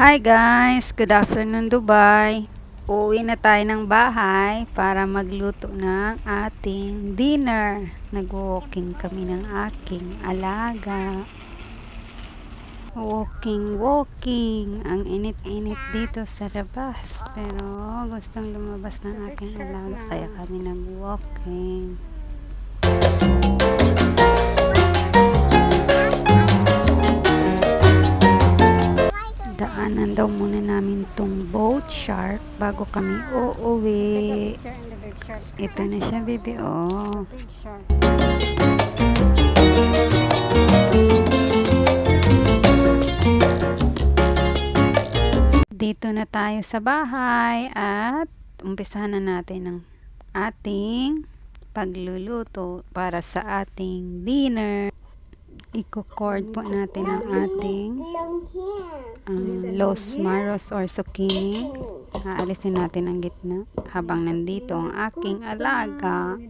Hi guys! Good afternoon Dubai! Uuwi na tayo ng bahay para magluto ng ating dinner. Nag-walking kami ng aking alaga. Walking. Ang init-init dito sa labas. Pero gustong lumabas ng aking alaga kaya kami nag-walking. Daanan daw muna namin tong boat shark bago kami uuwi. Ito na siya, baby. Oh. Dito na tayo sa bahay at umpisahan na natin ang ating pagluluto para sa ating dinner. I-cord po natin ang ating los maros or zucchini. Aalisin natin ang gitna habang nandito ang aking alaga.